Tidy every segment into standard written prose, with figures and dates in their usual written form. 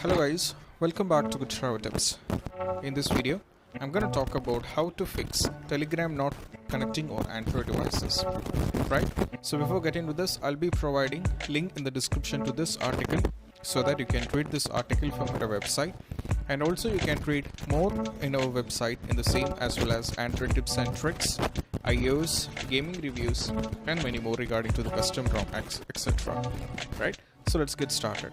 Hello guys, welcome back to Good Travel Tips. In this video, I'm going to talk about how to fix Telegram not connecting on Android devices. Right? So before getting to this, I'll be providing link in the description to this article so that you can read this article from our website, and also you can read more in our website in the same, as well as Android tips and tricks, iOS, gaming reviews, and many more regarding to the custom ROM, etc. Right? So let's get started.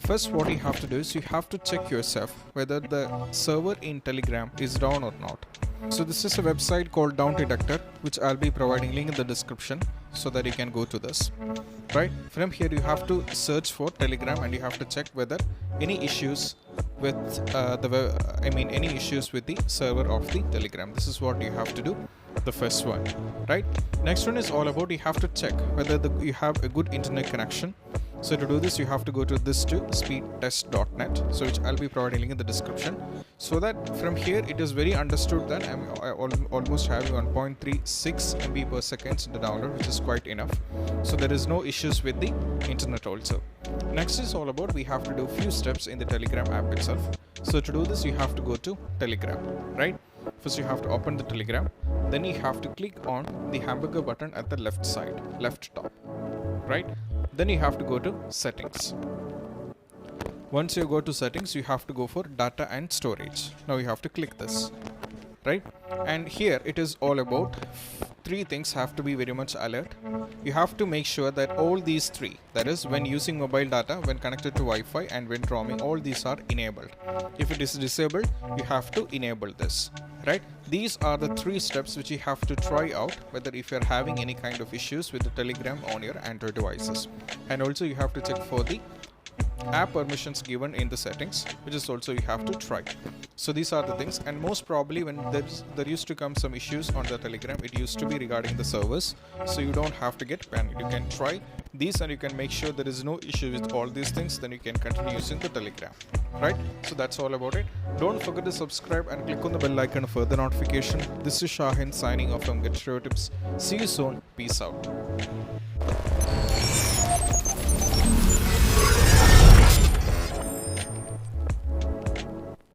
First, what you have to do is you have to check yourself whether the server in Telegram is down or not. So this is a website called Detector, which I'll be providing link in the description so that you can go to this. Right? From here you have to search for Telegram and you have to check whether any issues with any issues with the server of the Telegram. This is what you have to do. The first one, right? Next one is all about you have to check whether you have a good internet connection. So to do this, you have to go to this to speedtest.net, so which I'll be providing link in the description, so that from here it is very understood that I almost have 1.36 MB per second in the download, which is quite enough. So there is no issues with the internet also. Next is all about we have to do few steps in the Telegram app itself. So to do this, you have to go to Telegram, right? First you have to open the Telegram, then you have to click on the hamburger button at the left side, left top, right? Then you have to go to settings. Once you go to settings, you have to go for data and storage. Now you have to click this, right? And here it is all about three things have to be very much alert. You have to make sure that all these three, that is when using mobile data, when connected to Wi-Fi, and when roaming, all these are enabled. If it is disabled, you have to enable this, right? These are the three steps which you have to try out whether if you're having any kind of issues with the Telegram on your Android devices. And also you have to check for the app permissions given in the settings, which is also you have to try. So these are the things, and most probably when there used to come some issues on the Telegram, it used to be regarding the servers, so you don't have to get panicked. You can try these and you can make sure there is no issue with all these things, then you can continue using the Telegram, right? So that's all about it. Don't forget to subscribe and click on the bell icon for further notification. This is Shahin signing off from Get Tips. See you soon. Peace out.